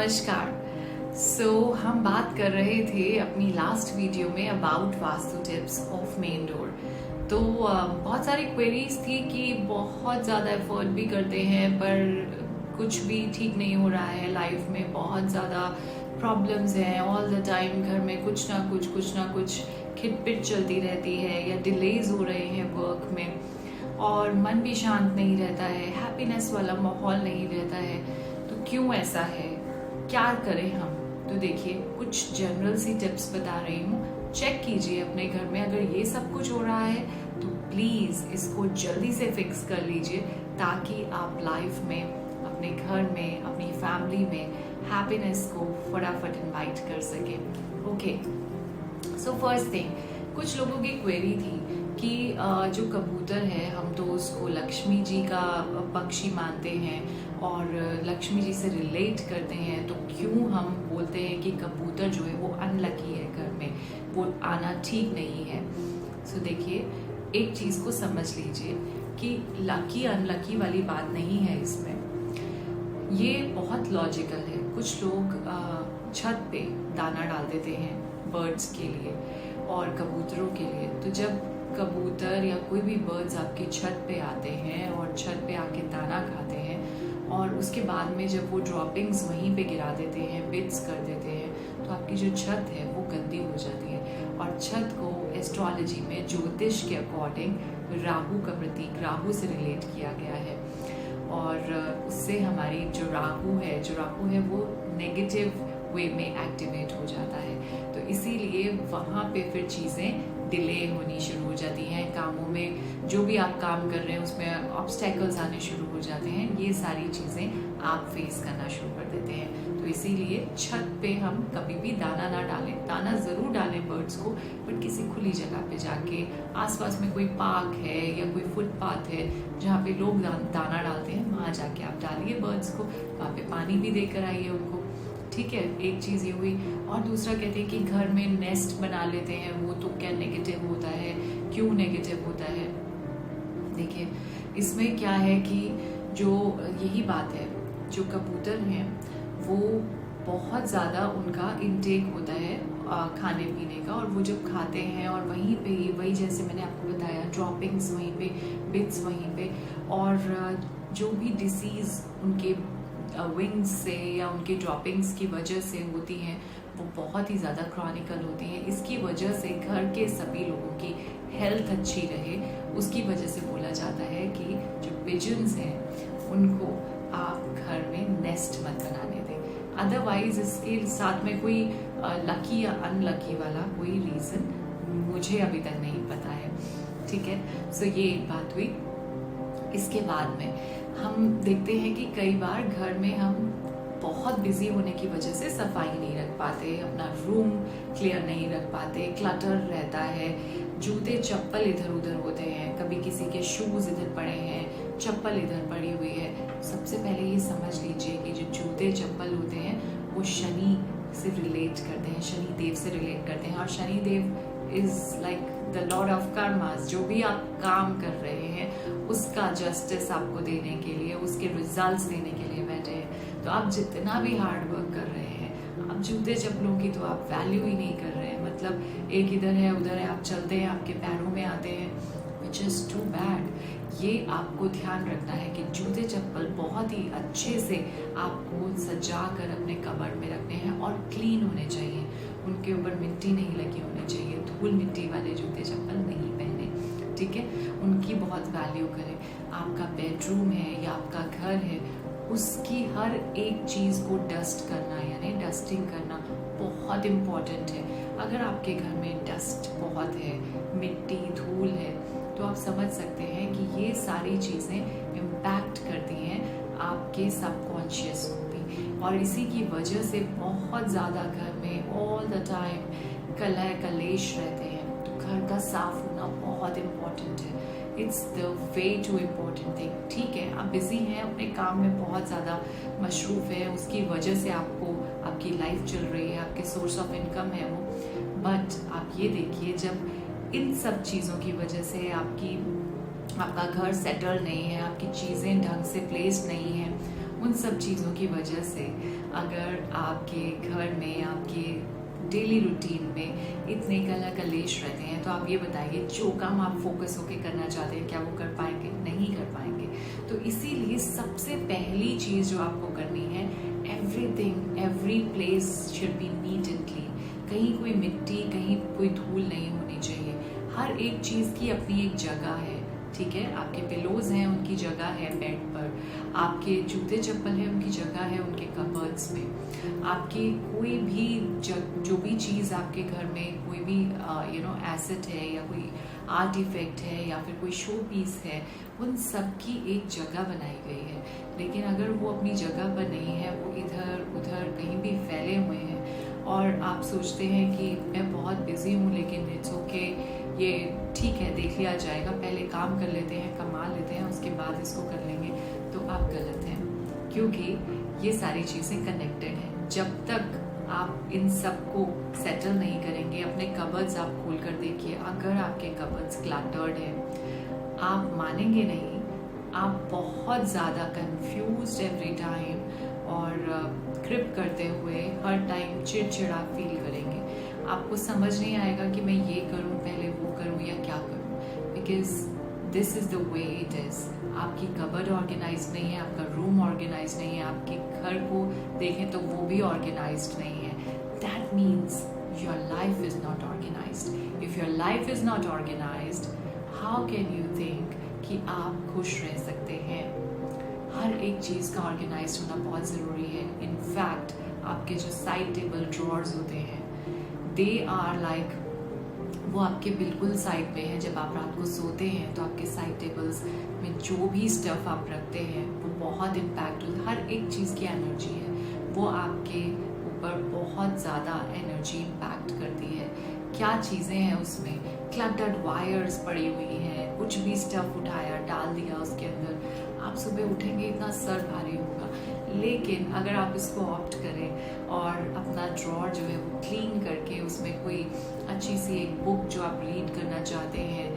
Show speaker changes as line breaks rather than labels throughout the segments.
नमस्कार। हम बात कर रहे थे अपनी लास्ट वीडियो में about vastu tips of main door. बहुत सारी क्वेरीज थी कि बहुत ज़्यादा एफर्ट भी करते हैं पर कुछ भी ठीक नहीं हो रहा है, लाइफ में बहुत ज़्यादा प्रॉब्लम्स हैं, ऑल द टाइम घर में कुछ ना कुछ खिटपिट चलती रहती है या डिलेज हो रहे हैं वर्क में और मन भी शांत नहीं रहता है, हैप्पीनेस वाला माहौल नहीं रहता है। तो क्यों ऐसा है, क्या करें हम? तो देखिए, कुछ जनरल सी टिप्स बता रही हूँ, चेक कीजिए अपने घर में। अगर ये सब कुछ हो रहा है तो प्लीज इसको जल्दी से फिक्स कर लीजिए ताकि आप लाइफ में, अपने घर में, अपनी फैमिली में हैप्पीनेस को फटाफट इनवाइट कर सके। ओके, सो फर्स्ट थिंग, कुछ लोगों की क्वेरी थी कि जो कबूतर है, हम तो उसको लक्ष्मी जी का पक्षी मानते हैं और लक्ष्मी जी से रिलेट करते हैं, तो क्यों हम बोलते हैं कि कबूतर जो है वो अनलकी है, घर में वो आना ठीक नहीं है। सो देखिए, एक चीज़ को समझ लीजिए कि लकी अनलकी वाली बात नहीं है इसमें, ये बहुत लॉजिकल है। कुछ लोग छत पे दाना डाल देते हैं बर्ड्स के लिए और कबूतरों के लिए। तो जब कबूतर या कोई भी बर्ड्स आपकी छत पे आते हैं और छत पे आके दाना खाते हैं और उसके बाद में जब वो ड्रॉपिंग्स वहीं पे गिरा देते हैं, बिट्स कर देते हैं, तो आपकी जो छत है वो गंदी हो जाती है। और छत को एस्ट्रोलॉजी में, ज्योतिष के अकॉर्डिंग राहु का प्रतीक, राहु से रिलेट किया गया है और उससे हमारी जो राहु है वो नेगेटिव वे में एक्टिवेट हो जाता है। तो इसीलिए वहाँ पे फिर चीज़ें डिले होनी शुरू हो जाती हैं, कामों में जो भी आप काम कर रहे हैं उसमें ऑब्स्टेकल्स आने शुरू हो जाते हैं, ये सारी चीज़ें आप फेस करना शुरू कर देते हैं। तो इसीलिए छत पे हम कभी भी दाना ना डालें। दाना ज़रूर डालें बर्ड्स को, बट किसी खुली जगह पे जाके, आसपास में कोई पार्क है या कोई फुटपाथ है जहाँ पे लोग दाना डालते हैं, वहाँ जाके आप डालिए बर्ड्स को, वहाँ पे पानी भी देकर आइए उनको। ठीक है, एक चीज़ ये हुई। और दूसरा कहते हैं कि घर में नेस्ट बना लेते हैं, वो तो क्या नेगेटिव होता है, क्यों नेगेटिव होता है? देखिए, इसमें क्या है कि जो यही बात है, जो कबूतर हैं वो बहुत ज़्यादा उनका इंटेक होता है खाने पीने का, और वो जब खाते हैं और वहीं पे ही, वही जैसे मैंने आपको बताया, ड्रॉपिंग्स वहीं पे, बिट्स वहीं पे, और जो भी डिसीज़ उनके विंग्स से या उनके ड्रॉपिंग्स की वजह से होती हैं वो बहुत ही ज़्यादा क्रॉनिकल होती हैं। इसकी वजह से घर के सभी लोगों की हेल्थ अच्छी रहे, उसकी वजह से बोला जाता है कि जो पिजन्स हैं उनको आप घर में नेस्ट मत बनाने दें। अदरवाइज इसके साथ में कोई लकी या अनलकी वाला कोई रीज़न मुझे अभी तक नहीं पता है। ठीक है, सो ये एक बात हुई। इसके बाद में हम देखते हैं कि कई बार घर में हम बहुत बिजी होने की वजह से सफाई नहीं रख पाते, अपना रूम क्लियर नहीं रख पाते, क्लटर रहता है, जूते चप्पल इधर उधर होते हैं, कभी किसी के शूज़ इधर पड़े हैं, चप्पल इधर पड़ी हुई है। सबसे पहले ये समझ लीजिए कि जो जूते चप्पल होते हैं वो शनि से रिलेट करते हैं, शनि देव से रिलेट करते हैं। और Shani Dev is like the lord of karmas. जो भी आप काम कर रहे हैं उसका जस्टिस आपको देने के लिए, उसके रिजल्ट्स देने के लिए बैठे हैं। तो आप जितना भी हार्ड वर्क कर रहे हैं, आप जूते चप्पलों की तो आप वैल्यू ही नहीं कर रहे हैं। मतलब एक इधर है उधर है, आप चलते हैं आपके पैरों में आते हैं, विच इज़ टू बैड। ये आपको ध्यान रखना है कि जूते चप्पल बहुत ही अच्छे से आपको सजा कर अपने कबर्ड में रखने हैं और क्लीन होने चाहिए, उनके ऊपर मिट्टी नहीं लगी होनी चाहिए, धूल मिट्टी वाले जूते चप्पल नहीं पहने। ठीक है, उनकी बहुत वैल्यू करें। आपका बेडरूम है या आपका घर है, उसकी हर एक चीज़ को डस्ट करना, यानी डस्टिंग करना बहुत इम्पॉर्टेंट है। अगर आपके घर में डस्ट बहुत है, मिट्टी धूल है, तो आप समझ सकते हैं कि ये सारी चीज़ें इम्पैक्ट करती हैं आपके सबकॉन्शियस को भी, और इसी की वजह से बहुत ज़्यादा घर में ऑल द टाइम कलह कलेश रहते हैं। तो घर का साफ होना बहुत इम्पॉर्टेंट है। It's the way too important thing. ठीक है, आप बिजी हैं, अपने काम में बहुत ज़्यादा मशरूफ़ है, उसकी वजह से आपको आपकी लाइफ चल रही है, आपके सोर्स ऑफ इनकम है वो, बट आप ये देखिए, जब इन सब चीज़ों की वजह से आपका घर सेटल नहीं है, आपकी चीज़ें ढंग से प्लेस्ड नहीं है, उन सब चीज़ों की वजह से अगर आपके घर में, आपके डेली रूटीन में इतने कला कलेश रहते हैं, तो आप ये बताइए जो काम आप फोकस होके करना चाहते हैं क्या वो कर पाएंगे? नहीं कर पाएंगे। तो इसीलिए सबसे पहली चीज़ जो आपको करनी है, everything, every place should be neat and clean. कहीं कोई मिट्टी, कहीं कोई धूल नहीं होनी चाहिए। हर एक चीज़ की अपनी एक जगह है, ठीक है? आपके पिलोज हैं, उनकी जगह है बेड पर, आपके जूते चप्पल हैं, उनकी जगह है उनके कबर्ड्स में। आपकी कोई भी जो भी चीज़ आपके घर में, कोई भी एसेट है या कोई आर्ट इफेक्ट है या फिर कोई शो पीस है, उन सब की एक जगह बनाई गई है। लेकिन अगर वो अपनी जगह पर नहीं है, वो इधर उधर कहीं भी फैले हुए हैं और आप सोचते हैं कि मैं बहुत बिजी हूँ लेकिन इट्स ओके, ये ठीक है, देख लिया जाएगा, पहले काम कर लेते हैं, कमा लेते हैं, उसके बाद इसको कर लेंगे, तो आप गलत हैं। क्योंकि ये सारी चीज़ें कनेक्टेड हैं। जब तक आप इन सब को सेटल नहीं करेंगे, अपने कबर्ड्स आप खोल कर देखिए, अगर आपके कबर्ड्स क्लटर्ड है, आप मानेंगे नहीं, आप बहुत ज़्यादा कंफ्यूज्ड एवरी टाइम और क्रिप करते हुए हर टाइम चिड़चिड़ा फील करेंगे। आपको समझ नहीं आएगा कि मैं ये करूं, पहले वो करूं या क्या करूं, because this is the way it is. आपकी कबर्ड ऑर्गेनाइज नहीं है, आपका रूम ऑर्गेनाइज नहीं है, आपके घर को देखें तो वो भी ऑर्गेनाइज्ड नहीं है। That means your life is not organised. If your life is not organised, how can you think कि आप खुश रह सकते हैं? हर एक चीज़ का ऑर्गेनाइज होना बहुत ज़रूरी है। इनफैक्ट आपके जो साइड टेबल ड्रॉर्स होते हैं, दे आर लाइक, वो आपके बिल्कुल साइड पे है। जब आप रात को सोते हैं तो आपके साइड टेबल्स में जो भी स्टफ आप रखते हैं वो बहुत इम्पैक्ट, हर एक चीज़ की एनर्जी है, वो आपके ऊपर बहुत ज़्यादा एनर्जी इम्पैक्ट करती है। क्या चीज़ें हैं उसमें, क्लटर्ड वायर्स पड़ी हुई हैं, कुछ भी स्टफ उठाया डाल दिया उसके अंदर, आप सुबह उठेंगे इतना सर भारी होगा। लेकिन अगर आप इसको ऑप्ट करें और अपना ड्रॉर जो है वो क्लीन करके उसमें कोई अच्छी सी एक बुक जो आप रीड करना चाहते हैं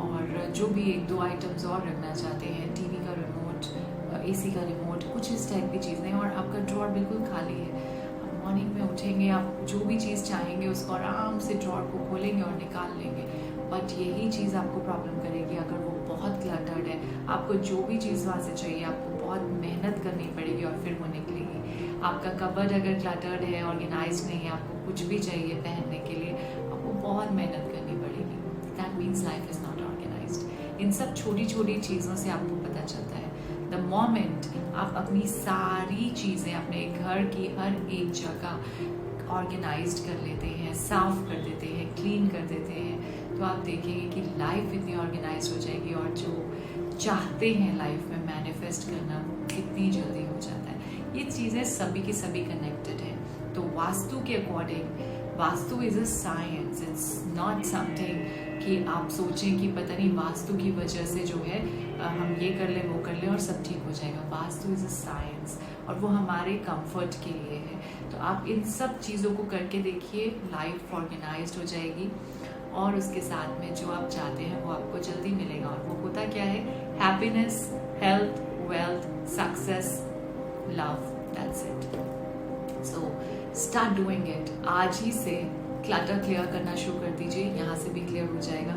और जो भी एक दो आइटम्स और रखना चाहते हैं, टीवी का रिमोट, एसी का रिमोट, कुछ इस टाइप की चीज़ें, और आपका ड्रॉर बिल्कुल खाली है, मॉर्निंग में उठेंगे, आप जो भी चीज़ चाहेंगे उसको आराम से ड्रॉर को खोलेंगे और निकाल लेंगे। बट यही चीज़ आपको प्रॉब्लम करेगी अगर वो बहुत क्लटर्ड है। आपको जो भी चीज़ वहाँ से चाहिए आपको बहुत मेहनत करनी पड़ेगी और फिर वो निकलेगी। आपका कबर्ड अगर क्लटर्ड है, ऑर्गेनाइज नहीं है, आपको कुछ भी चाहिए पहनने के लिए, आपको बहुत मेहनत करनी पड़ेगी। That means life is not organized. इन सब छोटी छोटी चीज़ों से आपको पता चलता है। द मोमेंट आप अपनी सारी चीज़ें अपने घर की हर एक जगह ऑर्गेनाइज्ड कर लेते हैं, साफ कर देते हैं, क्लीन कर देते हैं, तो आप देखेंगे कि लाइफ इतनी ऑर्गेनाइज हो जाएगी और जो चाहते हैं लाइफ में मैनिफेस्ट करना कितनी जल्दी हो जाता है। ये चीज़ें सभी की सभी कनेक्टेड हैं। तो वास्तु के according, vastu is a science, it's not something कि आप सोचें कि पता नहीं वास्तु की वजह से जो है हम ये कर लें वो कर लें और सब ठीक हो जाएगा। वास्तु इज़ अ साइंस और वो हमारे कंफर्ट के लिए है। तो आप इन सब चीज़ों को करके देखिए, लाइफ ऑर्गेनाइज्ड हो जाएगी और उसके साथ में जो आप चाहते हैं वो आपको जल्दी मिलेगा। और वो होता क्या है? Happiness, health, wealth, success, love, that's it. So start doing it. आज ही से क्लटर क्लियर करना शुरू कर दीजिए, यहाँ से भी क्लियर हो जाएगा।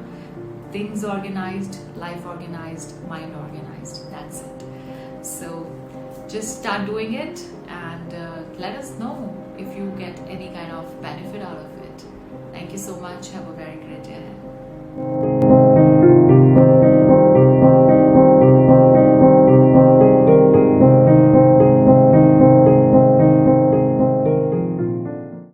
Things organised, life organised, mind organised, that's it. So just start doing it and let us know if you get any kind of benefit out of it. Thank you so much. Have a very great